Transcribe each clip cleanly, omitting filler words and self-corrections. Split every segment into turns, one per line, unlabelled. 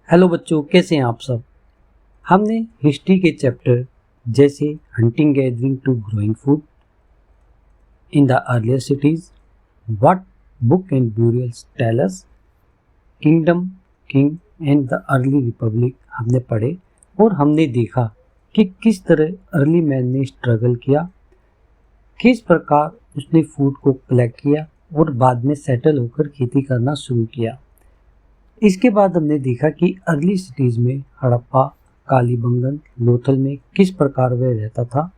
Hello बच्चों, कैसे हैं आप सब। हमने हिस्ट्री के चैप्टर जैसे hunting gathering to growing food in the earlier cities, what book and burials tell us, kingdom king and the early republic हमने पढ़े और हमने देखा कि किस तरह अर्ली मैन ने स्ट्रगल किया, किस प्रकार उसने फूड को कलेक्ट किया और बाद में सेटल होकर खेती करना शुरू किया। इसके बाद हमने देखा कि अर्ली सिटीज़ में हड़प्पा, कालीबंगन, लोथल में किस प्रकार वह रहता था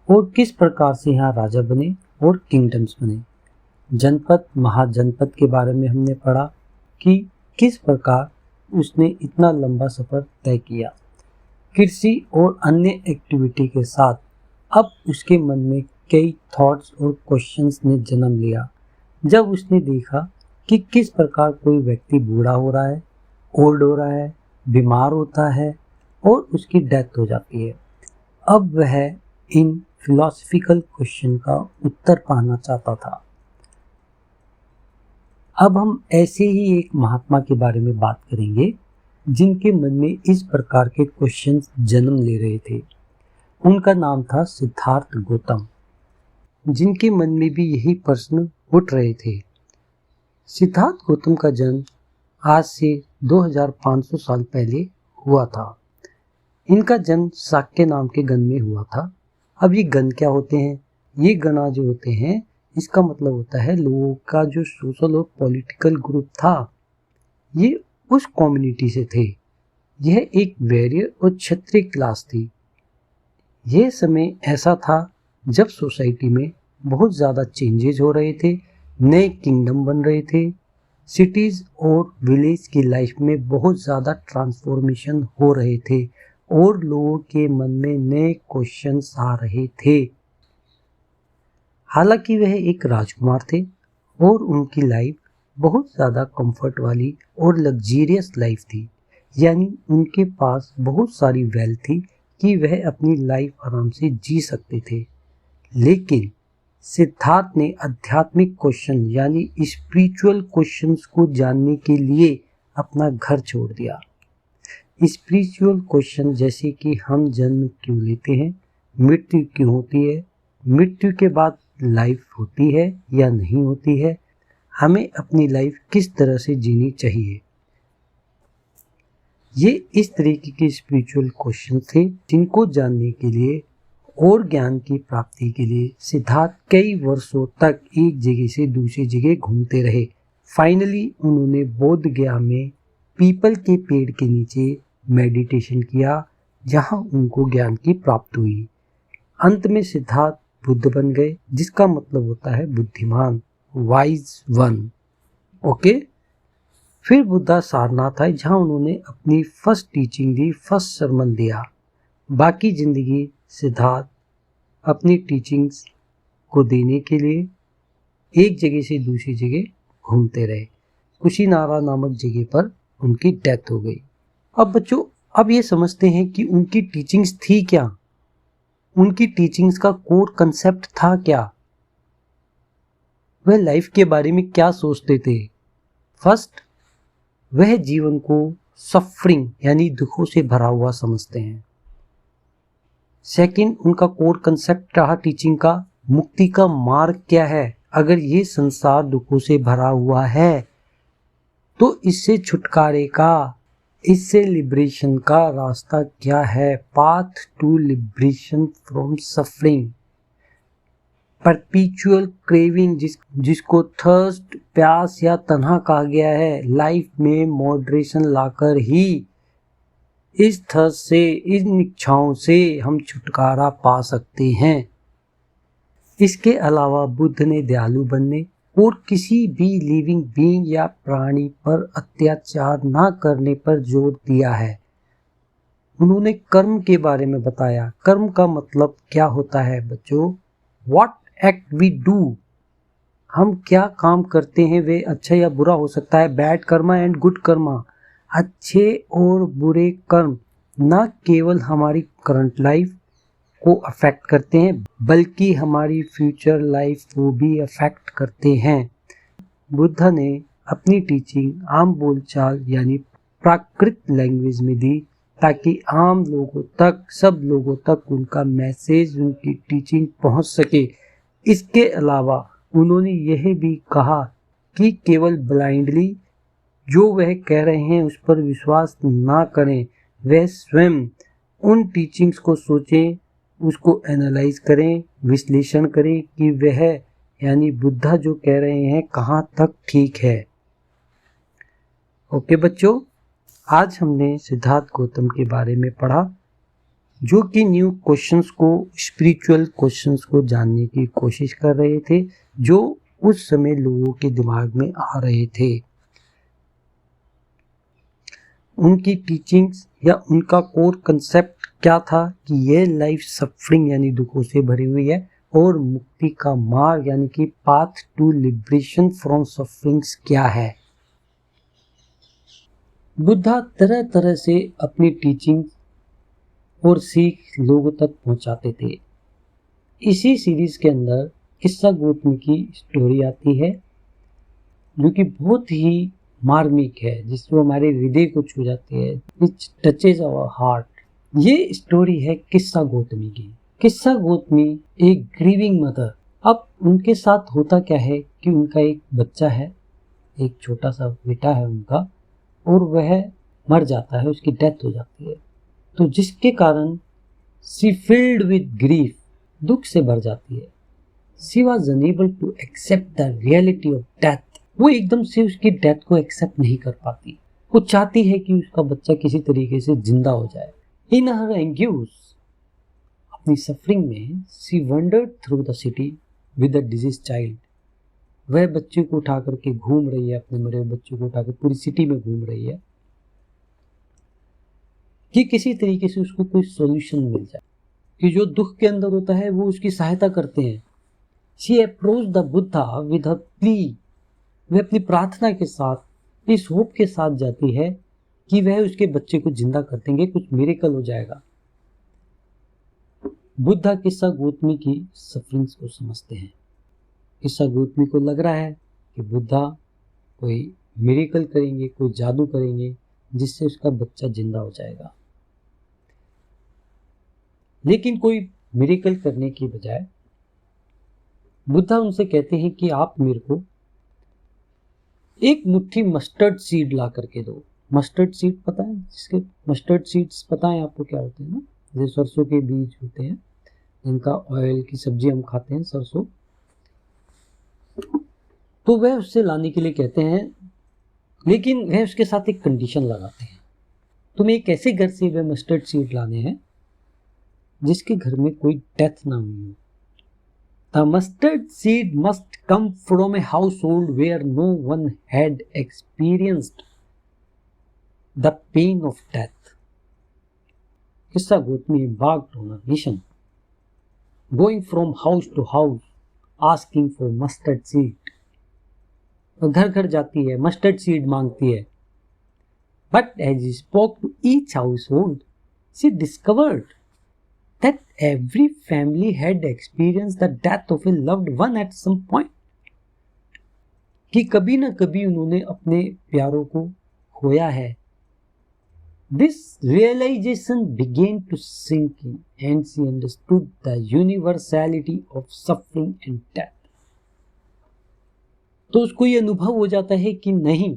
और किस प्रकार से यहाँ राजा बने और किंगडम्स बने। जनपद, महाजनपद के बारे में हमने पढ़ा कि किस प्रकार उसने इतना लंबा सफ़र तय किया। कृषि और अन्य एक्टिविटी के साथ अब उसके मन में कई थॉट्स और क्वेश्चंस ने जन्म लिया जब उसने देखा कि किस प्रकार कोई व्यक्ति बूढ़ा हो रहा है, ओल्ड हो रहा है, बीमार होता है और उसकी डेथ हो जाती है। अब वह इन फिलॉसफिकल क्वेश्चन का उत्तर पाना चाहता था। अब हम ऐसे ही एक महात्मा के बारे में बात करेंगे जिनके मन में इस प्रकार के क्वेश्चंस जन्म ले रहे थे। उनका नाम था सिद्धार्थ गौतम, जिनके मन में भी यही प्रश्न उठ रहे थे। सिद्धार्थ गौतम का जन्म आज से 2500 साल पहले हुआ था। इनका जन्म शाक्य नाम के गण में हुआ था। अब ये गण क्या होते हैं? ये गणा जो होते हैं, इसका मतलब होता है लोगों का जो सोशल और पॉलिटिकल ग्रुप था, ये उस कम्युनिटी से थे। यह एक वैरियर और क्षत्रिय क्लास थी। यह समय ऐसा था जब सोसाइटी में बहुत ज़्यादा चेंजेज हो रहे थे, नए किंगडम बन रहे थे, सिटीज़ और विलेज की लाइफ में बहुत ज़्यादा ट्रांसफॉर्मेशन हो रहे थे और लोगों के मन में नए क्वेश्चंस आ रहे थे। हालांकि वह एक राजकुमार थे और उनकी लाइफ बहुत ज़्यादा कंफर्ट वाली और लग्जीरियस लाइफ थी, यानी उनके पास बहुत सारी वेल्थ थी कि वह अपनी लाइफ आराम से जी सकते थे। लेकिन सिद्धार्थ ने आध्यात्मिक क्वेश्चन यानी स्पिरिचुअल क्वेश्चंस को जानने के लिए अपना घर छोड़ दिया। स्पिरिचुअल क्वेश्चन जैसे कि हम जन्म क्यों लेते हैं, मृत्यु क्यों होती है, मृत्यु के बाद लाइफ होती है या नहीं होती है, हमें अपनी लाइफ किस तरह से जीनी चाहिए, ये इस तरीके के स्पिरिचुअल क्वेश्चन थे जिनको जानने के लिए और ज्ञान की प्राप्ति के लिए सिद्धार्थ कई वर्षों तक एक जगह से दूसरी जगह घूमते रहे। फाइनली उन्होंने बोध गया में पीपल के पेड़ के नीचे मेडिटेशन किया, जहां उनको ज्ञान की प्राप्ति हुई। अंत में सिद्धार्थ बुद्ध बन गए, जिसका मतलब होता है बुद्धिमान, वाइज वन। ओके। फिर बुद्धा सारनाथ आए, जहां उन्होंने अपनी फर्स्ट टीचिंग दी, फर्स्ट सरमन दिया। बाकी जिंदगी सिद्धार्थ अपनी टीचिंग्स को देने के लिए एक जगह से दूसरी जगह घूमते रहे। कुशीनारा नामक जगह पर उनकी डेथ हो गई। अब बच्चों, अब ये समझते हैं कि उनकी टीचिंग्स थी क्या, उनकी टीचिंग्स का कोर कंसेप्ट था क्या, वह लाइफ के बारे में क्या सोचते थे। फर्स्ट, वह जीवन को सफरिंग यानी दुखों से भरा हुआ समझते हैं। सेकंड, उनका कोर कंसेप्ट रहा टीचिंग का, मुक्ति का मार्ग क्या है। अगर ये संसार दुखों से भरा हुआ है तो इससे छुटकारे का, इससे लिबरेशन का रास्ता क्या है, path to liberation from suffering. Perpetual craving, जिसको थर्स्ट, प्यास या तन्हा कहा गया है, लाइफ में मॉडरेशन लाकर ही इस थर्स्ट से, इन इच्छाओं से हम छुटकारा पा सकते हैं। इसके अलावा बुद्ध ने दयालु बनने और किसी भी लिविंग बीइंग या प्राणी पर अत्याचार ना करने पर जोर दिया है। उन्होंने कर्म के बारे में बताया। कर्म का मतलब क्या होता है बच्चों? व्हाट एक्ट वी डू, हम क्या काम करते हैं वे अच्छा या बुरा हो सकता है। Bad Karma and good Karma, अच्छे और बुरे कर्म न केवल हमारी करंट लाइफ को अफेक्ट करते हैं बल्कि हमारी फ्यूचर लाइफ को भी अफेक्ट करते हैं। बुद्ध ने अपनी टीचिंग आम बोलचाल यानी प्राकृत लैंग्वेज में दी ताकि आम लोगों तक, सब लोगों तक उनका मैसेज, उनकी टीचिंग पहुंच सके। इसके अलावा उन्होंने यह भी कहा कि केवल ब्लाइंडली जो वह कह रहे हैं उस पर विश्वास ना करें, वह स्वयं उन टीचिंग्स को सोचें, उसको एनालाइज करें, विश्लेषण करें कि वह यानी बुद्धा जो कह रहे हैं कहाँ तक ठीक है। ओके बच्चों, आज हमने सिद्धार्थ गौतम के बारे में पढ़ा, जो कि न्यू क्वेश्चंस को, स्पिरिचुअल क्वेश्चंस को जानने की कोशिश कर रहे थे, जो उस समय लोगों के दिमाग में आ रहे थे। उनकी टीचिंग्स या उनका कोर कंसेप्ट क्या था कि यह लाइफ सफरिंग यानी दुखों से भरी हुई है और मुक्ति का मार्ग यानी कि path to liberation from sufferings क्या है। बुद्धा तरह तरह से अपनी टीचिंग और सीख लोगों तक पहुंचाते थे। इसी सीरीज के अंदर किस्सा गौतमी की स्टोरी आती है, जो कि बहुत ही मार्मिक है, जिसमें हमारे हृदय को छू जाती है, विच टचेज आवर हार्ट। ये स्टोरी है किस्सा गौतमी की। किस्सा गौतमी एक ग्रीविंग मदर। अब उनके साथ होता क्या है कि उनका एक बच्चा है, एक छोटा सा बेटा है उनका, और वह मर जाता है, उसकी डेथ हो जाती है। तो जिसके कारण शी फिल्ड विद ग्रीफ, दुख से भर जाती है। She was unable to accept the reality of death. वो एकदम से उसकी डेथ को एक्सेप्ट नहीं कर पाती। वो चाहती है कि उसका बच्चा किसी तरीके से जिंदा हो जाए। इन हर एंग्यूज, अपनी सफरिंग में, she wandered through the city with a disease child. वह बच्चे को उठा करके घूम रही है, अपने मरे हुए बच्चे को उठाकर पूरी सिटी में घूम रही है कि किसी तरीके से उसको कोई सॉल्यूशन मिल जाए, कि जो दुख के अंदर होता है वो उसकी सहायता करते हैं। She approach the Buddha with her plea. वह अपनी प्रार्थना के साथ, इस होप के साथ जाती है कि वह उसके बच्चे को जिंदा कर देंगे, कुछ मिरेकल हो जाएगा। बुद्धा किस्सा गौतमी की सफरिंग्स को समझते हैं। किस्सा गौतमी को लग रहा है कि बुद्धा कोई मिरेकल करेंगे, कोई जादू करेंगे, जिससे उसका बच्चा जिंदा हो जाएगा। लेकिन कोई मिरेकल करने की बजाय बुद्धा उनसे कहते हैं कि आप मेरे को एक मुट्ठी मस्टर्ड सीड ला करके दो। मस्टर्ड सीड पता है, जिसके मस्टर्ड सीड्स पता है आपको क्या होते हैं ना, जैसे सरसों के बीज होते हैं, जिनका ऑयल की सब्जी हम खाते हैं, सरसों। तो वह उससे लाने के लिए कहते हैं, लेकिन वह उसके साथ एक कंडीशन लगाते हैं, तुम्हें एक ऐसे घर से वह मस्टर्ड सीड लाने हैं जिसके घर में कोई डेथ ना हुई हो। The mustard seed must come from a household where no one had experienced the pain of death. किस्सा Gautami embarked on a mission, going from house to house, asking for mustard seed. वो घर घर जाती है, mustard seed मांगती है। But as she spoke to each household, she discovered that every family had experienced the death of a loved one at some point. कि कभी ना कभी उन्होंने अपने प्यारों को खोया है। This realization began to sink in and she understood the universality of suffering and death. तो उसको ये अनुभव हो जाता है कि नहीं,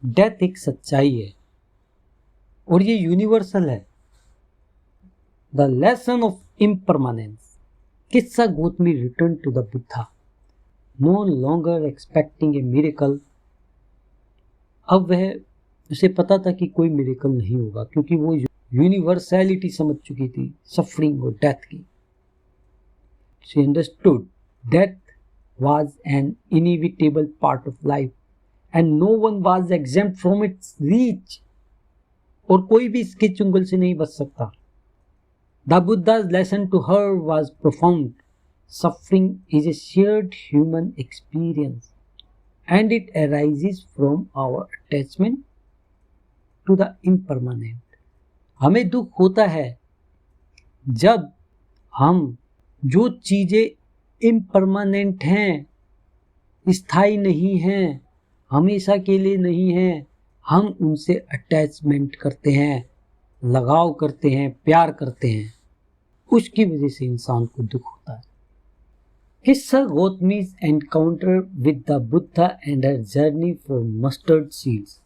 डेथ एक सच्चाई है और ये यूनिवर्सल है। The lesson of impermanence. Kissa Gotami returned to the Buddha, no longer expecting a miracle. अब वह, उसे पता था कि कोई मिरेकल नहीं होगा, क्योंकि वो यूनिवर्सैलिटी समझ चुकी थी सफरिंग और डेथ की। She understood death was an inevitable part of life and no one was exempt from its reach. और कोई भी इसके चुंगल से नहीं बच सकता। The Buddha's lesson to her was profound. Suffering is a shared human experience and it arises from our attachment to the impermanent. हमें दुख होता है जब हम जो चीजें इम्परमानेंट हैं, स्थायी नहीं हैं, हमेशा के लिए नहीं हैं, हम उनसे अटैचमेंट करते हैं, लगाव करते हैं, प्यार करते हैं, उसकी वजह से इंसान को दुख होता है। Hissa Gautami's encounter with the Buddha and her journey for mustard seeds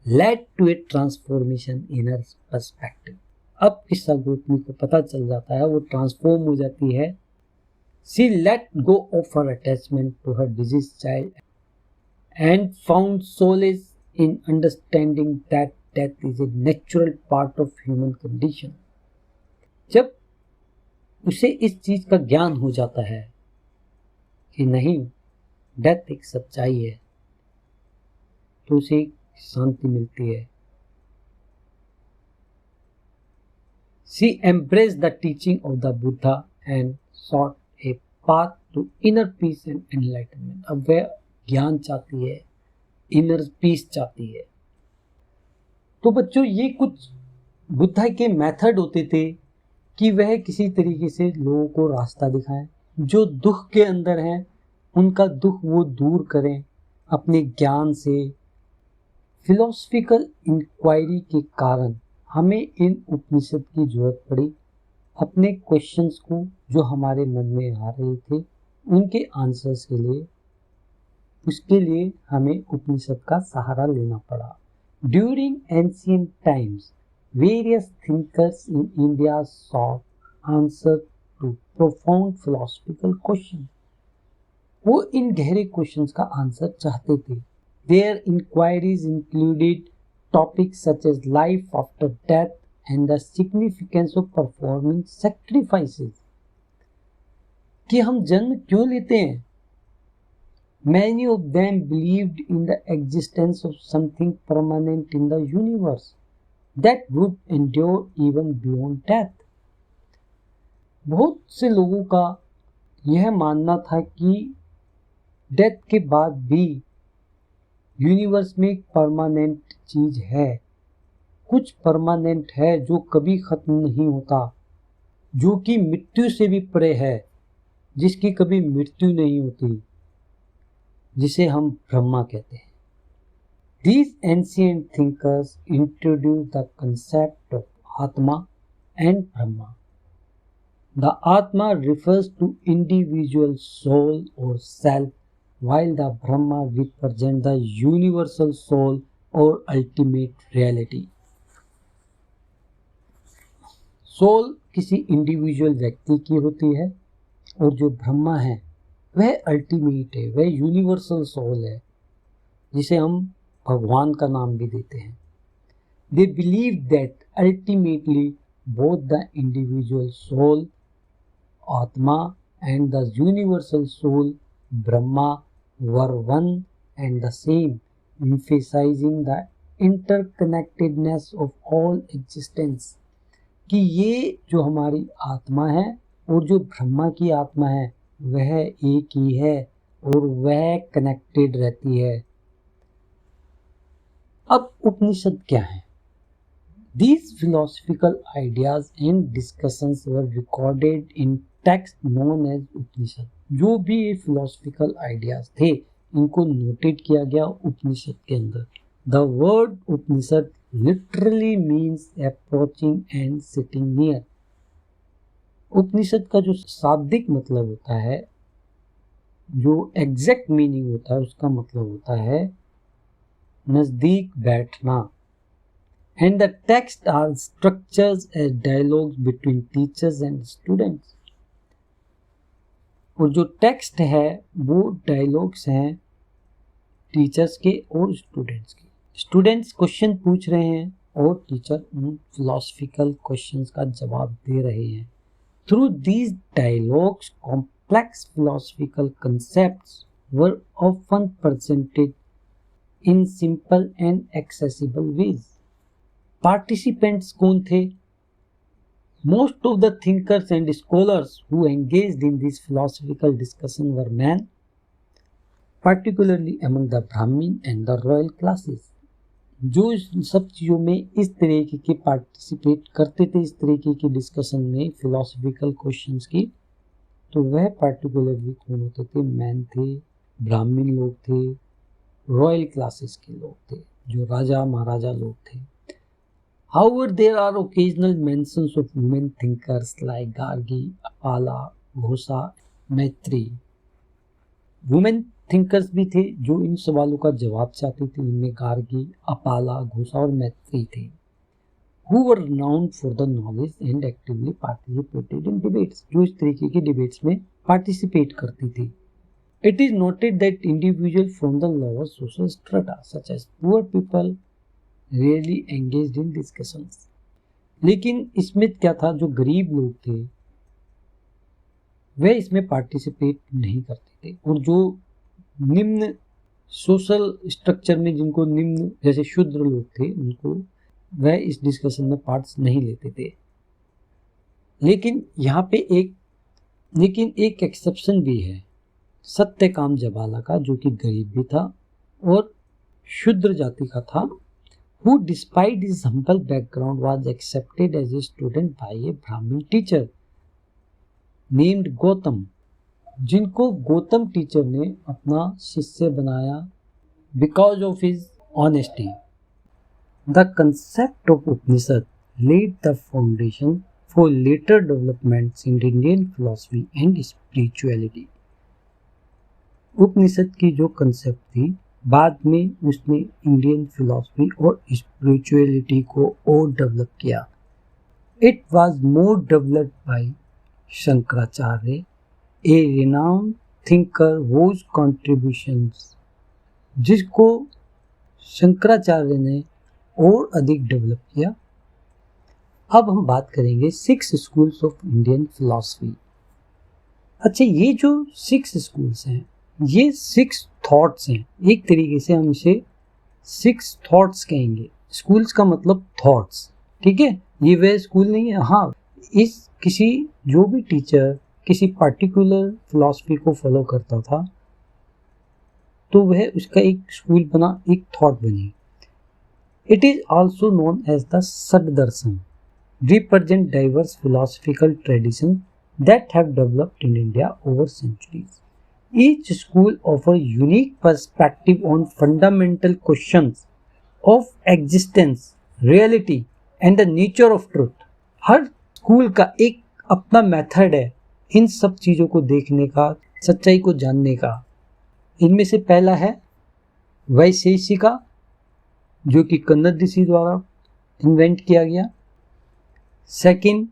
led to a transformation in her perspective. अब किस्सा गौतमी को पता चल जाता है, वो ट्रांसफॉर्म हो जाती है। She let go of her attachment to her deceased child and found solace in understanding that death is a natural part of human condition. जब उसे इस चीज का ज्ञान हो जाता है कि नहीं, डेथ एक सच्चाई है, तो उसे शांति मिलती है। She embraced the teaching of the Buddha and sought a path to inner peace and enlightenment. अब वह ज्ञान चाहती है, इनर पीस चाहती है। तो बच्चों, ये कुछ बुद्धा के मेथड होते थे कि वह किसी तरीके से लोगों को रास्ता दिखाएं, जो दुख के अंदर हैं उनका दुख वो दूर करें अपने ज्ञान से। फिलोसफिकल इंक्वायरी के कारण हमें इन उपनिषद की जरूरत पड़ी। अपने क्वेश्चंस को जो हमारे मन में आ रहे थे उनके आंसर्स के लिए, उसके लिए हमें उपनिषद का सहारा लेना पड़ा। During ancient times various thinkers in India sought answer to profound philosophical question. वो इन गहरे क्वेश्चंस का आंसर चाहते थे। Their inquiries included topics such as life after death and the significance of performing sacrifices. कि हम जन्म क्यों लेते हैं? Many of them believed in the existence of something permanent in the universe that would endure even beyond death. बहुत से लोगों का यह मानना था कि डेथ के बाद भी यूनिवर्स में एक परमानेंट चीज है, कुछ परमानेंट है जो कभी खत्म नहीं होता, जो कि मृत्यु से भी परे है, जिसकी कभी मृत्यु नहीं होती, जिसे हम ब्रह्मा कहते हैं। These ancient thinkers introduced the concept of Atma and Brahma. The Atma refers to individual soul or self, while the Brahma represents the universal soul or ultimate reality. Soul किसी इंडिविजुअल व्यक्ति की होती है और जो ब्रह्मा है वह अल्टीमेट है, वह यूनिवर्सल सोल है, जिसे हम भगवान का नाम भी देते हैं। They believe that ultimately both the individual soul, Atma, and the universal soul, Brahma, were one and the same, emphasizing the interconnectedness of all existence. कि ये जो हमारी आत्मा है और जो ब्रह्मा की आत्मा है वह एक ही है और वह कनेक्टेड रहती है। अब उपनिषद क्या है? These philosophical ideas and discussions were recorded in text known as उपनिषद। जो भी ये फिलोसफिकल आइडियाज थे इनको नोटेड किया गया उपनिषद के अंदर। The word Upanishad literally means approaching and sitting near. Upanishad का जो शाब्दिक मतलब होता है, जो एग्जैक्ट मीनिंग होता है, उसका मतलब होता है नजदीक बैठना। And the text are structures as dialogues between teachers and students. और जो टेक्स्ट है वो डायलॉग्स हैं टीचर्स के और स्टूडेंट्स के। स्टूडेंट्स क्वेश्चन पूछ रहे हैं और टीचर उन फिलोसफिकल क्वेश्चंस का जवाब दे रहे हैं। Through these dialogues complex philosophical concepts were often presented in simple and accessible ways. Participants कौन थे? Most of the thinkers and scholars who engaged in this philosophical discussion were men, particularly among the Brahmin and the royal classes. जो इन सब चीज़ों में इस तरीके के participate करते थे, इस तरीके की डिस्कशन में फिलोसफिकल क्वेश्चंस की, तो वह पार्टिकुलरली कौन होते थे? मैन थे, ब्राह्मण लोग थे, रॉयल क्लासेस के लोग थे। जो राजा महाराजा लोग थे। However, there are occasional mentions of women thinkers like Gargi, Apala, Ghosa, Maitri. Women thinkers भी थे जो इन सवालों का जवाब चाहती थी। उनमें गार्गी, अपाला, घोषा और मैत्री थे। Who were renowned for the knowledge and actively participated in debates, जो इस तरीके की डिबेट्स में पार्टिसिपेट करती थी। It is noted that individuals from the lower social strata, such as poor people, rarely engaged in discussions. लेकिन इसमें क्या था, जो गरीब लोग थे वे इसमें पार्टिसिपेट नहीं करते थे, और जो निम्न सोशल स्ट्रक्चर में, जिनको निम्न जैसे शूद्र लोग थे, उनको वह इस डिस्कशन में पार्ट्स नहीं लेते थे। लेकिन यहाँ पे एक एक्सेप्शन भी है, सत्यकाम जबाला का, जो कि गरीब भी था और शूद्र जाति का था, who despite his humble background was accepted as a student by a Brahmin teacher named Gautam, जिनको गौतम टीचर ने अपना शिष्य बनाया because of his honesty. The concept of Upanishad laid the foundation for later developments in Indian philosophy and spirituality. उपनिषद की जो concept थी, बाद में उसने इंडियन फिलॉसफी और स्पिरिचुअलिटी को और डेवलप किया। It was more developed by Shankaracharya, A renowned thinker whose contributions, जिसको शंकराचार्य ने और अधिक डेवलप किया। अब हम बात करेंगे 6 स्कूल्स ऑफ इंडियन फिलॉसफी। अच्छा, ये जो 6 स्कूल्स हैं, ये 6 थॉट्स हैं। एक तरीके से हम इसे 6 थॉट्स कहेंगे। स्कूल्स का मतलब थॉट्स, ठीक है। ये वह स्कूल नहीं है। हाँ, इस किसी जो भी टीचर किसी पर्टिकुलर फिलॉसफी को फॉलो करता था तो वह उसका एक स्कूल बना, एक थॉट बनी। It is also known as the Shaddarshan, represent diverse philosophical tradition that have developed in India over centuries. Each school offers unique perspective on fundamental questions of existence, reality and the nature of truth. Her school का एक अपना method है इन सब चीज़ों को देखने का, सच्चाई को जानने का। इनमें से पहला है वैशेषिका, जो कि कन्नड़ ऋषि द्वारा इन्वेंट किया गया। सेकंड,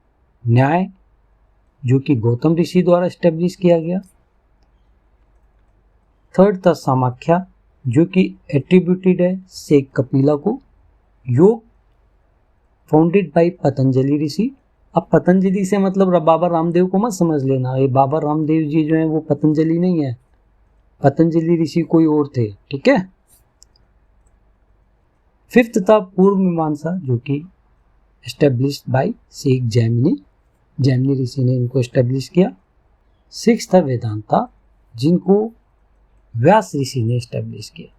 न्याय, जो कि गौतम ऋषि द्वारा एस्टेब्लिश किया गया। थर्ड था सामाख्या, जो कि एट्रीब्यूटेड है शेख कपिला को। योग, फाउंडेड बाय पतंजलि ऋषि। अब पतंजलि से मतलब बाबा रामदेव को मत समझ लेना, ये बाबा रामदेव जी जो हैं वो पतंजलि नहीं है, पतंजलि ऋषि कोई और थे, ठीक है। फिफ्थ था पूर्व मीमांसा, जो कि एस्टेब्लिश्ड बाय शेख जैमिनी ऋषि ने इनको एस्टेब्लिश किया। सिक्स था वेदांता, जिनको व्यास ऋषि ने एस्टेब्लिश किया,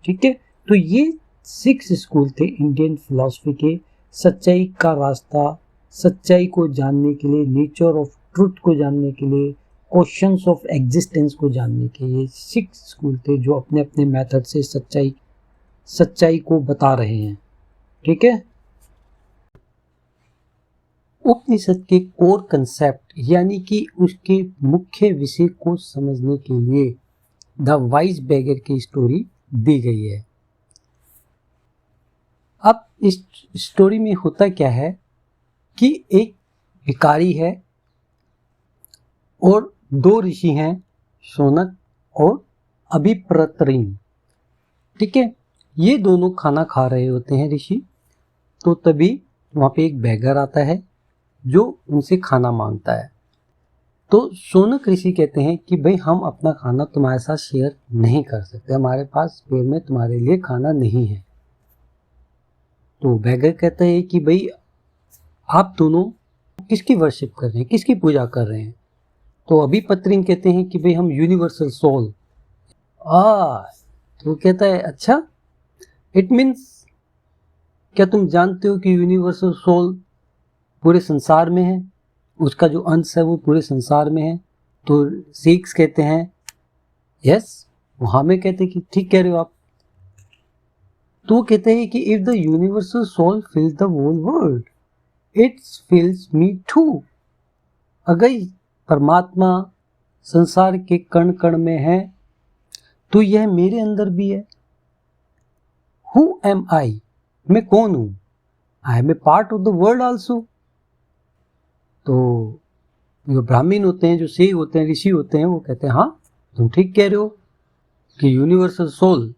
ठीक है। तो ये 6 स्कूल थे इंडियन फिलॉसफी के। सच्चाई का रास्ता, सच्चाई को जानने के लिए, नेचर ऑफ ट्रूथ को जानने के लिए, क्वेश्चंस ऑफ एग्जिस्टेंस को जानने के, ये 6 स्कूल थे जो अपने अपने मेथड से सच्चाई को बता रहे हैं, ठीक है। उपनिषद के कोर कंसेप्ट यानी कि उसके मुख्य विषय को समझने के लिए द वाइज बेगर की स्टोरी दी गई है। अब इस स्टोरी में होता क्या है कि एक भिखारी है और 2 ऋषि हैं, शौनक और अभिप्रतरीन, ठीक है। ये दोनों खाना खा रहे होते हैं ऋषि। तो तभी वहाँ पे एक बेगर आता है जो उनसे खाना मांगता है। तो शौनक ऋषि कहते हैं कि भाई हम अपना खाना तुम्हारे साथ शेयर नहीं कर सकते, हमारे पास पेट में तुम्हारे लिए खाना नहीं है। तो बेगर कहता है कि भाई आप दोनों किसकी वर्शिप कर रहे हैं, किसकी पूजा कर रहे हैं। तो अभिप्रतरीन कहते हैं कि भाई हम यूनिवर्सल सोल। तो कहता है अच्छा, इट मीन्स क्या तुम जानते हो कि यूनिवर्सल सोल पूरे संसार में है, उसका जो अंश है वो पूरे संसार में है। तो सिक्स कहते हैं यस, वहाँ में कहते कि ठीक कह रहे हो आप। तो कहते हैं कि if the universal soul fills the whole world it fills me too. अगर परमात्मा संसार के कण कण में है तो यह मेरे अंदर भी है। हु एम आई, मैं कौन हूं? I am a part of the world also. तो जो ब्राह्मण होते हैं, जो सेठ होते हैं, ऋषि होते हैं, वो कहते हैं हाँ तुम ठीक कह रहे हो कि यूनिवर्सल सोल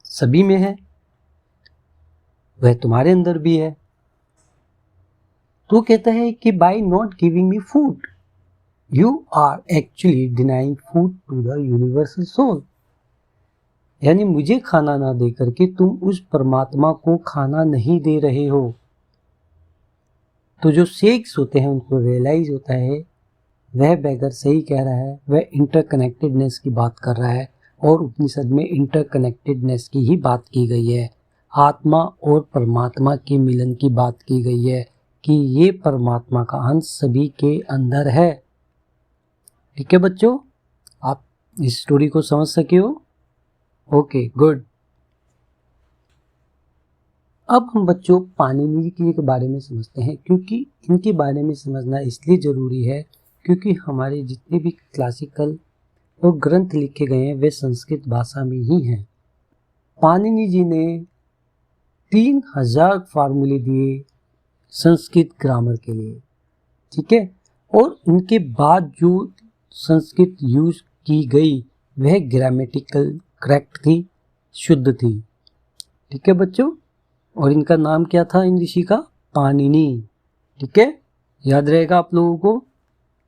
सभी में है, वह तुम्हारे अंदर भी है। तो कहता है कि by not giving me food you are actually denying food to the universal soul. यानी मुझे खाना ना दे करके तुम उस परमात्मा को खाना नहीं दे रहे हो। तो जो शेख्स होते हैं उनको रियलाइज होता है वह बेगर सही कह रहा है, वह इंटरकनेक्टेडनेस की बात कर रहा है और उपनिषद में इंटरकनेक्टेडनेस की ही बात की गई है। आत्मा और परमात्मा के मिलन की बात की गई है कि ये परमात्मा का अंश सभी के अंदर है। ठीक है बच्चों, आप इस स्टोरी को समझ सके हो? Okay good. अब हम बच्चों पाणिनि जी के बारे में समझते हैं, क्योंकि इनके बारे में समझना इसलिए ज़रूरी है क्योंकि हमारे जितने भी क्लासिकल और ग्रंथ लिखे गए हैं वे संस्कृत भाषा में ही हैं। पाणिनि जी ने 3000 फार्मूले दिए संस्कृत ग्रामर के लिए, ठीक है, और उनके बाद जो संस्कृत यूज की गई वह ग्रामेटिकल करेक्ट थी, शुद्ध थी। ठीक है बच्चों, और इनका नाम क्या था इन ऋषि का? पाणिनि। ठीक है, याद रहेगा आप लोगों को।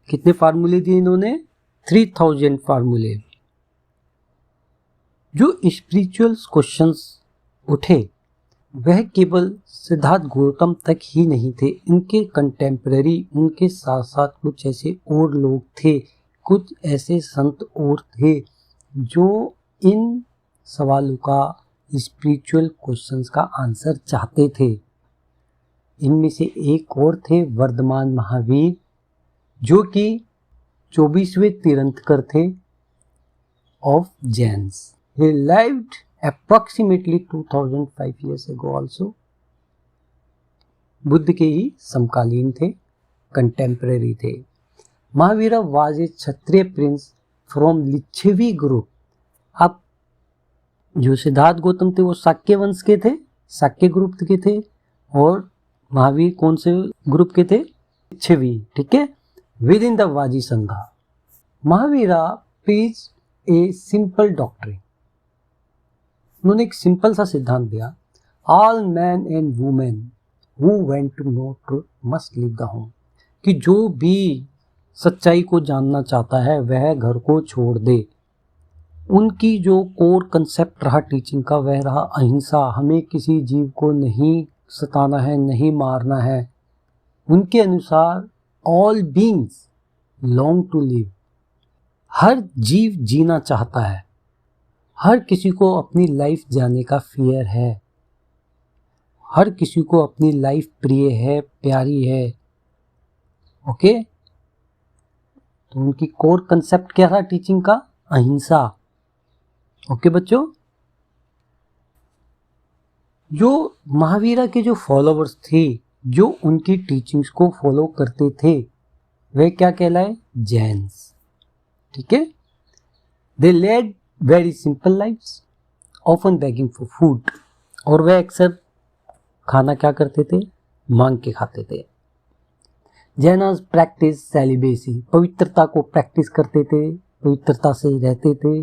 कितने फार्मूले दिए इन्होंने? 3000 फार्मूले। जो स्पिरिचुअल क्वेश्चंस उठे वह केवल सिद्धार्थ गौतम तक ही नहीं थे, इनके कंटेम्पररी, उनके साथ साथ कुछ ऐसे और लोग थे, कुछ ऐसे संत और थे जो इन सवालों का, स्पिरिचुअल क्वेश्चंस का आंसर चाहते थे। इनमें से एक और थे वर्धमान महावीर, जो कि 24वें तीर्थंकर थे of Jains. He lived approximately 2005 years ago also. Buddha के ही समकालीन थे, कंटेम्पररी थे। Mahavira was a Kshatriya prince from Lichchhavi group. अब जो सिद्धार्थ गौतम थे वो शाक्य वंश के थे, शाक्य ग्रुप के थे, और महावीर कौन से ग्रुप के थे? लिच्छवी। ठीक है, with in the Vajji sangha. Mahavira preach a simple doctrine. उन्होंने एक सिंपल सा सिद्धांत दिया, all man and women who went to know truth must leave the home, कि जो भी सच्चाई को जानना चाहता है वह घर को छोड़ दे। उनकी जो कोर कंसेप्ट रहा टीचिंग का वह रहा अहिंसा, हमें किसी जीव को नहीं सताना है, नहीं मारना है। उनके अनुसार all beings long to live, हर जीव जीना चाहता है, हर किसी को अपनी लाइफ जाने का फियर है, हर किसी को अपनी लाइफ प्रिय है, प्यारी है। ओके, तो उनकी कोर कंसेप्ट क्या था टीचिंग का? अहिंसा। ओके बच्चों, जो महावीरा के जो फॉलोवर्स थे, जो उनकी टीचिंग्स को फॉलो करते थे, वे क्या कहलाए? जैन्स। ठीक है, they led very simple lifes, often begging for food, और वह अक्सर खाना क्या करते थे? मांग के खाते थे। जैनास प्रैक्टिस सेलिबेसी, पवित्रता को प्रैक्टिस करते थे, पवित्रता से रहते थे,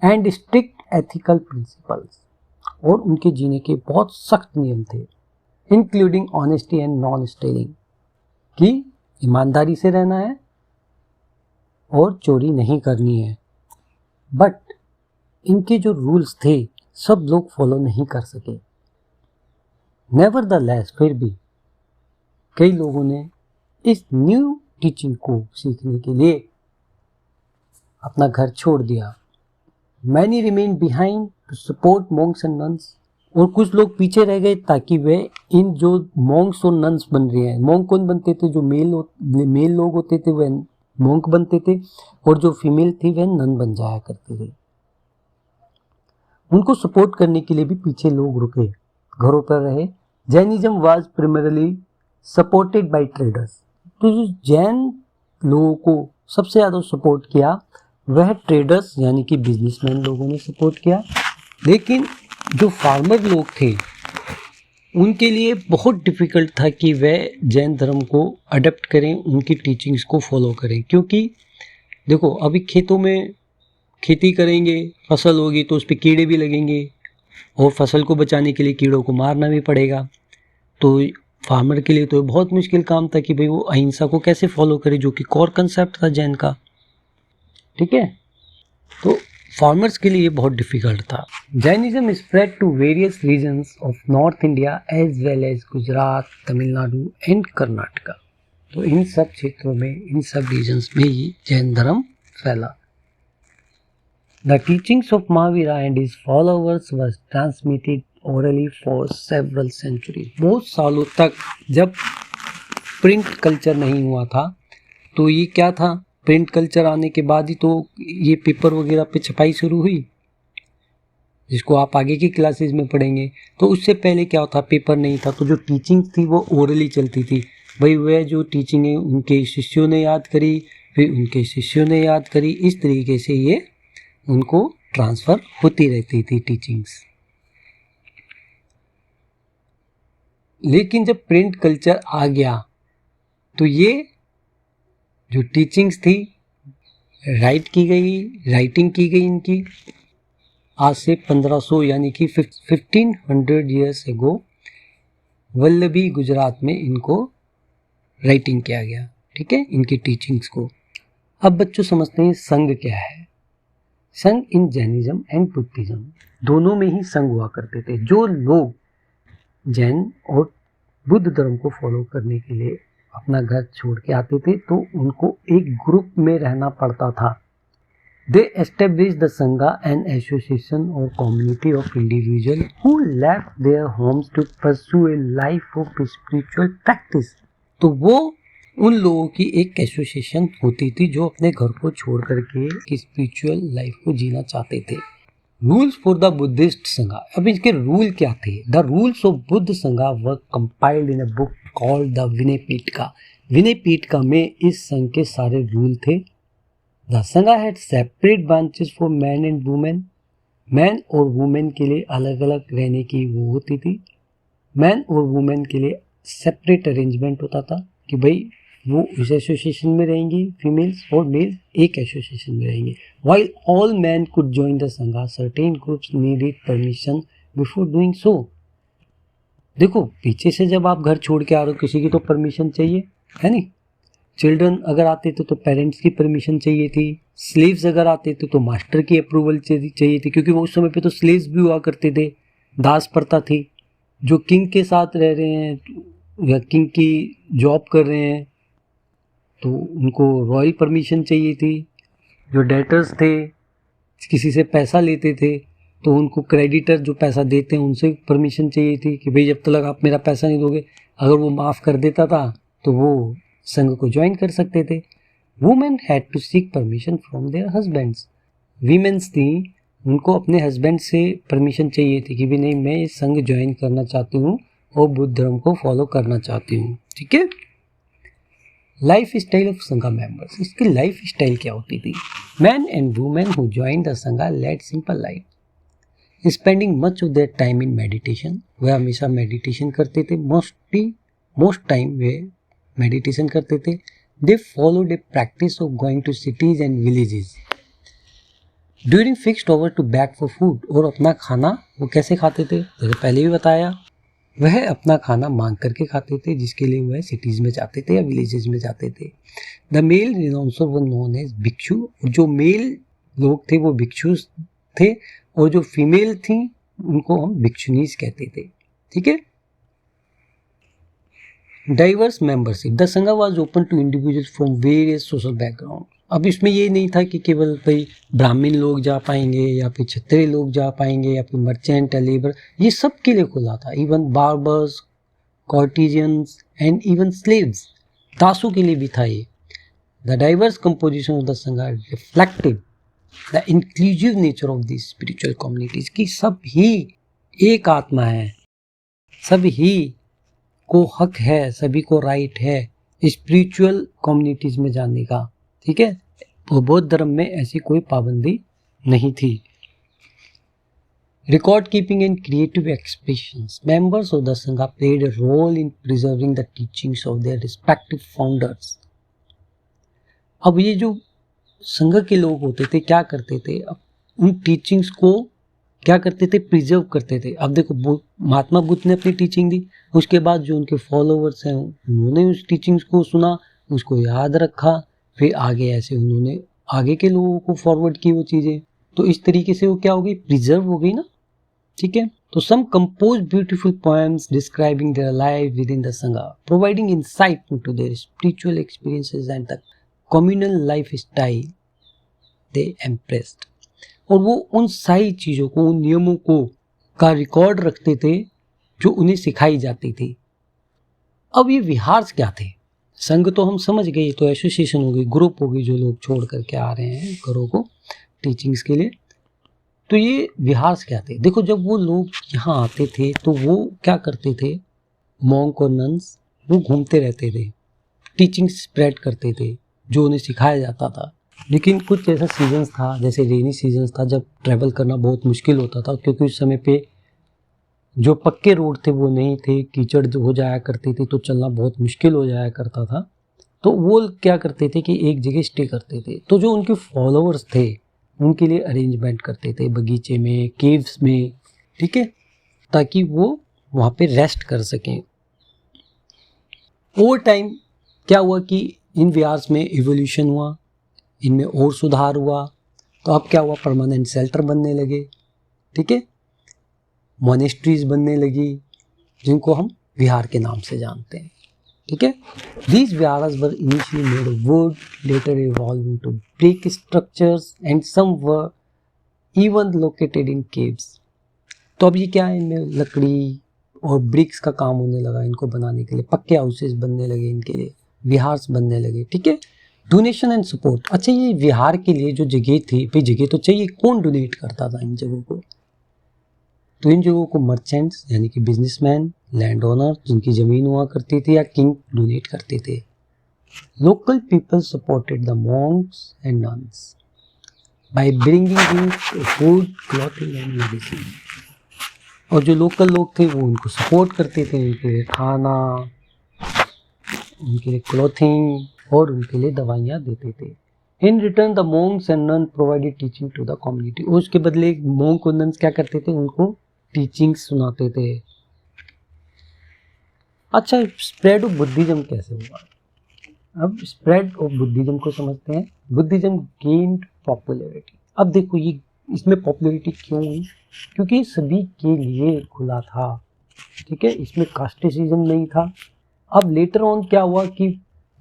एंड स्ट्रिक्ट एथिकल प्रिंसिपल्स, और उनके जीने के बहुत सख्त नियम थे, including honesty and non stealing, कि ईमानदारी से रहना है और चोरी नहीं करनी है। बट इनके जो रूल्स थे सब लोग फॉलो नहीं कर सके। नेवरदलेस, फिर भी कई लोगों ने इस न्यू टीचिंग को सीखने के लिए अपना घर छोड़ दिया। Many remain behind to support monks and nuns, और कुछ लोग पीछे रह गए ताकि वे इन जो मॉन्क्स और नन्स बन रहे हैं, मॉन्क कौन बनते थे? जो मेल लोग होते थे वह मॉन्क बनते थे, और जो फीमेल थी वह नन बन जाया करते थे। उनको सपोर्ट करने के लिए भी पीछे लोग रुके, घरों पर रहे। Jainism was primarily supported by traders. तो जो जैन लोगों को सबसे ज़्यादा सपोर्ट किया वह ट्रेडर्स यानी कि बिजनेसमैन लोगों ने सपोर्ट किया। लेकिन जो फार्मर लोग थे उनके लिए बहुत डिफ़िकल्ट था कि वह जैन धर्म को अडेप्ट करें, उनकी टीचिंग्स को फॉलो करें। क्योंकि देखो अभी खेतों में खेती करेंगे, फसल होगी तो उस पर कीड़े भी लगेंगे और फसल को बचाने के लिए कीड़ों को मारना भी पड़ेगा। तो फार्मर के लिए तो बहुत मुश्किल काम था कि भाई वो अहिंसा को कैसे फॉलो करे, जो कि कोर कंसेप्ट था जैन का। ठीक है, तो फार्मर्स के लिए ये बहुत डिफिकल्ट था। Jainism spread to various regions of north India as well as Gujarat, Tamil Nadu and Karnataka. तो इन सब क्षेत्रों में, इन सब रीजन्स में ये जैन धर्म फैला। The teachings of Mahavira and his followers was transmitted orally for several centuries. बहुत सालों तक जब प्रिंट कल्चर नहीं हुआ था, तो ये क्या था, प्रिंट कल्चर आने के बाद ही तो ये पेपर वगैरह पे छपाई शुरू हुई, जिसको आप आगे की क्लासेस में पढ़ेंगे। तो उससे पहले क्या होता, पेपर नहीं था, तो जो टीचिंग थी वो ओरली चलती थी। भाई वह जो टीचिंग है उनके शिष्यों ने याद करी, फिर उनके शिष्यों ने याद करी, इस तरीके से ये उनको ट्रांसफ़र होती रहती थी टीचिंग्स। लेकिन जब प्रिंट कल्चर आ गया तो ये जो टीचिंग्स थी राइटिंग की गई इनकी आज से 1500 यानी कि 1500 ईयर्स एगो वल्लभी गुजरात में इनको राइटिंग किया गया। ठीक है, इनकी टीचिंग्स को। अब बच्चों समझते हैं संघ क्या है। संघ इन जैनिज्म एंड बुद्धिज्म दोनों में ही संघ हुआ करते थे। जो लोग जैन और बुद्ध धर्म को फॉलो करने के लिए अपना घर छोड़ के आते थे तो उनको एक ग्रुप में रहना पड़ता था। They establish the sangha an association और community of individual who left their homes to pursue a life of spiritual practice. तो वो उन लोगों की एक एसोसिएशन होती थी जो अपने घर को छोड़ करके स्पिरिचुअल लाइफ को जीना चाहते थे। रूल्स फॉर द बुद्धिस्ट संघा। अब इसके रूल क्या थे? The rules of Buddha Sangha were compiled in a book called the Vinaya Pitaka. Vinaya Pitaka में इस संघ के सारे रूल थे। The Sangha had separate branches for men and women. Men और वुमेन के लिए अलग अलग रहने की वो होती थी। मैन और वुमेन के लिए सेपरेट अरेंजमेंट होता था कि भाई वो उस एसोसिएशन में रहेंगी, फीमेल्स और मेल्स एक एसोसिएशन में रहेंगे। While all men could join the Sangha, certain groups needed permission before doing so. देखो पीछे से जब आप घर छोड़ के आ रहे हो किसी की तो परमिशन चाहिए, है नहीं। चिल्ड्रन अगर आते थे तो पेरेंट्स की परमिशन चाहिए थी। स्लेव्स अगर आते थे तो मास्टर की अप्रूवल चाहिए थी, क्योंकि वो उस समय पे तो स्लेव्स भी हुआ करते थे, दास प्रथा थी। जो किंग के साथ रह रहे हैं या किंग की जॉब कर रहे हैं तो उनको रॉयल परमिशन चाहिए थी। जो डेटर्स थे, किसी से पैसा लेते थे तो उनको क्रेडिटर जो पैसा देते हैं उनसे परमिशन चाहिए थी कि भाई जब तक आप मेरा पैसा नहीं दोगे, अगर वो माफ़ कर देता था तो वो संघ को ज्वाइन कर सकते थे। Women had to seek permission from their husbands. Womens थी, उनको अपने हस्बैंड से परमिशन चाहिए थी कि भी नहीं मैं ये संघ ज्वाइन करना चाहती हूँ और बुद्ध धर्म को फॉलो करना चाहती हूँ। ठीक है। Life style of Sangha members. इसकी लाइफ स्टाइल क्या होती थी? Men and women who join the Sangha led simple life, spending much of their time in meditation. वह हमेशा मेडिटेशन करते थे, मोस्ट टाइम वे मेडिटेशन करते थे। They followed a practice of going to cities and villages during fixed hour to back for food. और अपना खाना वो कैसे खाते थे, जैसे पहले भी बताया, वह अपना खाना मांग करके खाते थे, जिसके लिए वह सिटीज़ में जाते थे या विलेजेस में जाते थे। The male renouncer were known as bhikshu. जो मेल लोग थे वो भिक्षु थे और जो फीमेल थी उनको हम भिक्षुनीज कहते थे। ठीक है। Diverse membership. The sangha was open to individuals from various social background. अब इसमें ये नहीं था कि केवल भाई ब्राह्मण लोग जा पाएंगे या फिर क्षत्रिय लोग जा पाएंगे या फिर मर्चेंट या लेबर, ये सब के लिए खुला था। Even barbers, courtesans and even slaves, दासों के लिए भी था ये। The diverse composition of the Sangha reflected the inclusive nature of this spiritual communities की सब ही एक आत्मा है, सभी को हक है, सभी को राइट है स्पिरिचुअल कम्युनिटीज में जाने का, ठीक है। और बौद्ध धर्म में ऐसी कोई पाबंदी नहीं थी। Record keeping and creative expressions, members of the Sangh played a role in preserving the teachings of their respective founders. अब ये जो संघ के लोग होते थे क्या करते थे, अब उन टीचिंग्स को क्या करते थे, प्रिजर्व करते थे। अब देखो महात्मा बुद्ध ने अपनी टीचिंग दी, उसके बाद जो उनके फॉलोवर्स हैं उन्होंने उस टीचिंग्स को सुना, उसको याद रखा, फिर आगे ऐसे उन्होंने आगे के लोगों को फॉरवर्ड की वो चीज़ें, तो इस तरीके से वो क्या हो गई, प्रिजर्व हो गई ना, ठीक है। तो some compose beautiful poems describing their life within the Sangh, providing insight into their spiritual experiences and the communal life style they embraced. और वो उन सारी चीज़ों को, उन नियमों को का रिकॉर्ड रखते थे जो उन्हें सिखाई जाती थी। अब ये विहार्स क्या थे, संघ तो हम समझ गए, तो एसोसिएशन हो गई, ग्रुप हो गई, जो लोग छोड़ करके आ रहे हैं घरों को टीचिंग्स के लिए। तो ये विहार्स क्या थे, देखो जब वो लोग यहाँ आते थे तो वो क्या करते थे, मॉन्क और नन्स वो घूमते रहते थे, टीचिंग स्प्रेड करते थे जो उन्हें सिखाया जाता था। लेकिन कुछ ऐसा सीजन्स था, जैसे रेनी सीजन्स था, जब ट्रैवल करना बहुत मुश्किल होता था, क्योंकि उस समय पे जो पक्के रोड थे वो नहीं थे, कीचड़ हो जाया करती थी, तो चलना बहुत मुश्किल हो जाया करता था। तो वो क्या करते थे कि एक जगह स्टे करते थे, तो जो उनके फॉलोअर्स थे उनके लिए अरेंजमेंट करते थे बगीचे में, केव्स में, ठीक है, ताकि वो वहाँ पे रेस्ट कर सकें। ओवर टाइम क्या हुआ कि इन विहार्स में इवोल्यूशन हुआ, इनमें और सुधार हुआ, तो अब क्या हुआ, परमानेंट शेल्टर बनने लगे, ठीक है, मोनेस्ट्रीज बनने लगी, जिनको हम विहार के नाम से जानते हैं, ठीक है। These viharas were initially made of wood, later evolve into brick structures and some were even located in caves. तो अब ये क्या है, इनमें लकड़ी और ब्रिक्स का काम होने लगा, इनको बनाने के लिए पक्के हाउसेस बनने लगे, इनके लिए विहार्स बनने लगे, ठीक है। डोनेशन एंड सपोर्ट, अच्छा ये विहार के लिए जो जगह थी, भाई जगह तो चाहिए, कौन डोनेट करता था इन जगहों को, तो इन जगहों को मर्चेंट्स यानी कि बिजनेसमैन, लैंड ओनर जिनकी ज़मीन हुआ करती थी, या किंग डोनेट करते थे। Local people supported the monks and nuns by bringing in food, clothing and medicine. और जो लोकल लोग थे वो उनको सपोर्ट करते थे, उनके लिए खाना, उनके लिए क्लॉथिंग और उनके लिए दवाइयाँ देते थे। In return the monks and nun provided teaching to the community. उसके बदले मॉन्क और नन्स क्या करते थे, उनको टीचिंग्स सुनाते थे। अच्छा, स्प्रेड ऑफ बुद्धिज्म कैसे हुआ, अब स्प्रेड ऑफ बुद्धिज्म को समझते हैं। Buddhism gained popularity. अब देखो ये इसमें पॉपुलैरिटी क्यों हुई, क्योंकि सभी के लिए खुला था, ठीक है, इसमें कास्टिसिज्म नहीं था। अब लेटर ऑन क्या हुआ कि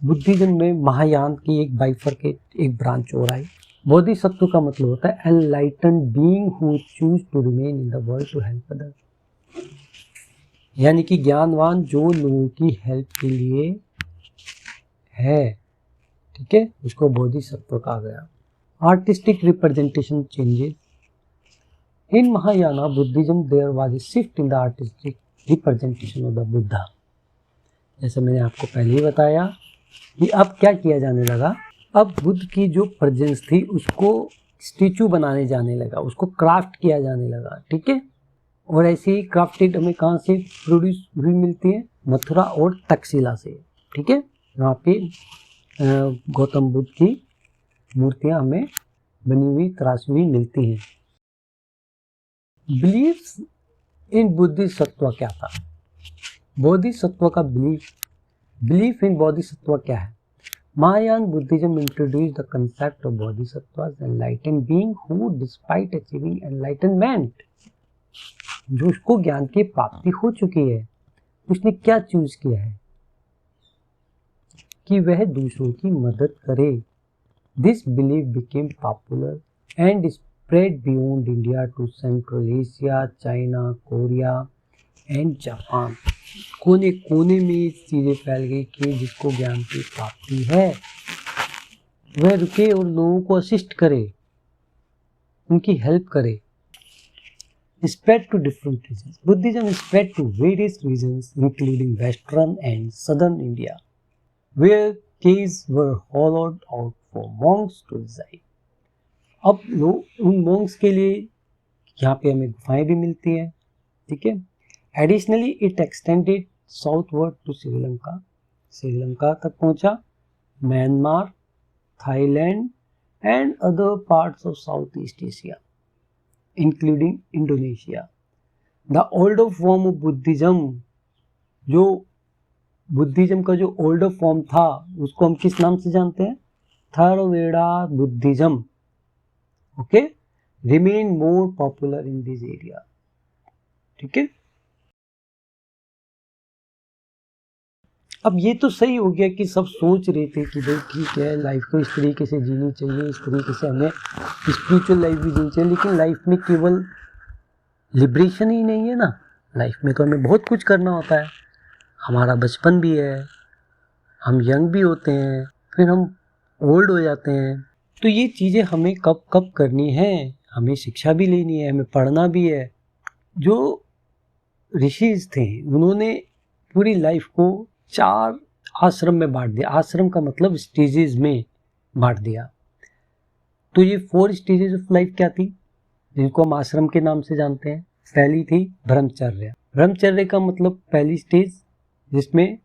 बुद्धिज्म में महायान की एक बाइफरकेट, एक ब्रांच और आई। बोधिसत्व का मतलब होता है enlightened being who choose to remain in the world to help other, यानी कि ज्ञानवान जो लोगों की हेल्प के लिए है, ठीक है, उसको बोधिसत्व कहा गया। Artistic representation changes in Mahayana Buddhism, there was a shift in the artistic representation of the Buddha. जैसे मैंने आपको पहले ही बताया कि अब क्या किया जाने लगा, अब बुद्ध की जो प्रेजेंस थी उसको स्टैचू बनाने जाने लगा, उसको क्राफ्ट किया जाने लगा, ठीक है। और ऐसे ही क्राफ्टेड हमें कहाँ से प्रोड्यूस हुई मिलती है, मथुरा और तक्षशिला से, ठीक है। वहाँ पे गौतम बुद्ध की मूर्तियाँ हमें बनी हुई, तराशी हुई मिलती हैं। बिलीव्स इन बोधिसत्व क्या था, बोधिसत्व का बिलीफ इन बोधिसत्व क्या है। Mahayan Buddhism introduced the concept of bodhisattvas, enlightened being who, despite achieving enlightenment, जो उसको ज्ञान की प्राप्ति हो चुकी है, उसने क्या चूज किया है कि वह दूसरों की मदद करे। This belief became popular and spread beyond India to Central Asia, China, Korea and Japan. कोने कोने में ये चीज़ें फैल गई कि जिसको ज्ञान की प्राप्ति है वह रुके और लोगों को असिस्ट करे, उनकी हेल्प करे। Spread to different regions, Buddhism spread to various regions including western and southern India where caves were hollowed out for monks to reside. अब लोग उन मॉन्क्स के लिए यहाँ पे हमें गुफाएं भी मिलती हैं, ठीक है। Additionally it extended southward to Sri Lanka, Sri Lanka तक पहुंचा, Myanmar, Thailand and other parts of south east Asia including Indonesia. The older form of Buddhism, जो बुद्धिज्म का जो ओल्डर फॉर्म था उसको हम किस नाम से जानते हैं? Theravada Buddhism, okay, remain more popular in this area, ठीक है। अब ये तो सही हो गया कि सब सोच रहे थे कि भाई ठीक है, लाइफ को इस तरीके से जीनी चाहिए, इस तरीके से हमें स्पिरिचुअल लाइफ भी जीनी चाहिए, लेकिन लाइफ में केवल लिबरेशन ही नहीं है ना, लाइफ में तो हमें बहुत कुछ करना होता है। हमारा बचपन भी है, हम यंग भी होते हैं, फिर हम ओल्ड हो जाते हैं। तो ये चीज़ें हमें कब कब करनी है, हमें शिक्षा भी लेनी है, हमें पढ़ना भी है। जो ऋषिज थे उन्होंने पूरी लाइफ को 4 आश्रम में बांट दिया। आश्रम का मतलब स्टेजेस में बांट दिया। तो ये 4 स्टेजेस ऑफ लाइफ क्या थी, जिनको हम आश्रम के नाम से जानते हैं? पहली थी ब्रह्मचर्य। ब्रह्मचर्य का मतलब पहली स्टेज जिसमें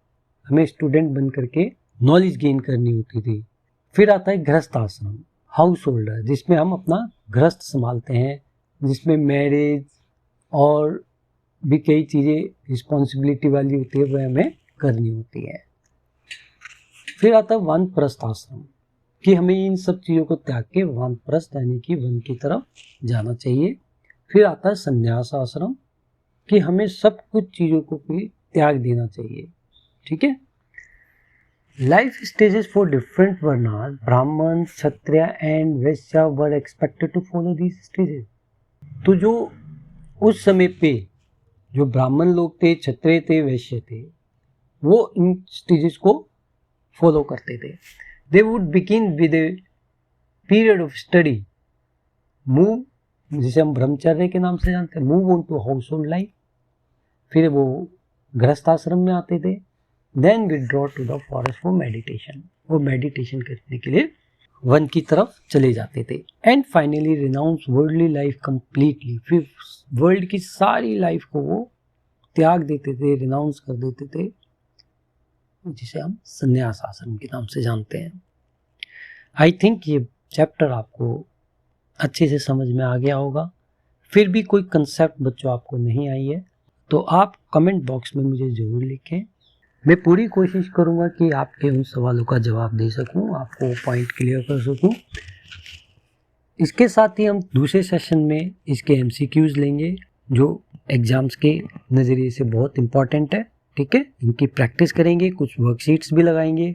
हमें स्टूडेंट बन करके नॉलेज गेन करनी होती थी। फिर आता है गृहस्थ आश्रम, हाउस होल्डर, जिसमें हम अपना गृहस्थ संभालते हैं, जिसमें मैरिज और भी कई चीज़ें रिस्पॉन्सिबिलिटी वाली होती है, वह हमें करनी होती है। फिर आता है वानप्रस्थ आश्रम कि हमें इन सब चीज़ों को त्याग के वानप्रस्थ यानी कि वन की तरफ जाना चाहिए। फिर आता है संन्यास आश्रम कि हमें सब कुछ चीज़ों को भी त्याग देना चाहिए, ठीक है। Life stages for different varnas, Brahmin, Kshatriya and Vaishya were expected to follow these stages. तो जो उस समय पे जो ब्राह्मण लोग थे, क्षत्रिय थे, वैश्य थे, वो इन स्टेजेस को फॉलो करते थे। They would begin with a period of study, move, जिसे हम ब्रह्मचर्य के नाम से जानते हैं, move on to household life. फिर वो गृहस्थ आश्रम में आते थे। Then withdraw to the forest for meditation, वो मेडिटेशन करने के लिए वन की तरफ चले जाते थे। And finally renounce worldly life completely, फिर वर्ल्ड की सारी लाइफ को वो त्याग देते थे, रिनाउंस कर देते थे, जिसे हम संन्यास आश्रम के नाम से जानते हैं। आई थिंक ये चैप्टर आपको अच्छे से समझ में आ गया होगा। फिर भी कोई कंसेप्ट बच्चों आपको नहीं आई है तो आप कमेंट बॉक्स में मुझे ज़रूर लिखें। मैं पूरी कोशिश करूँगा कि आपके उन सवालों का जवाब दे सकूँ, आपको पॉइंट क्लियर कर सकूँ। इसके साथ ही हम दूसरे सेशन में इसके MCQs लेंगे जो एग्ज़ाम्स के नज़रिए से बहुत इम्पॉर्टेंट है, ठीक है। इनकी प्रैक्टिस करेंगे, कुछ वर्कशीट्स भी लगाएंगे।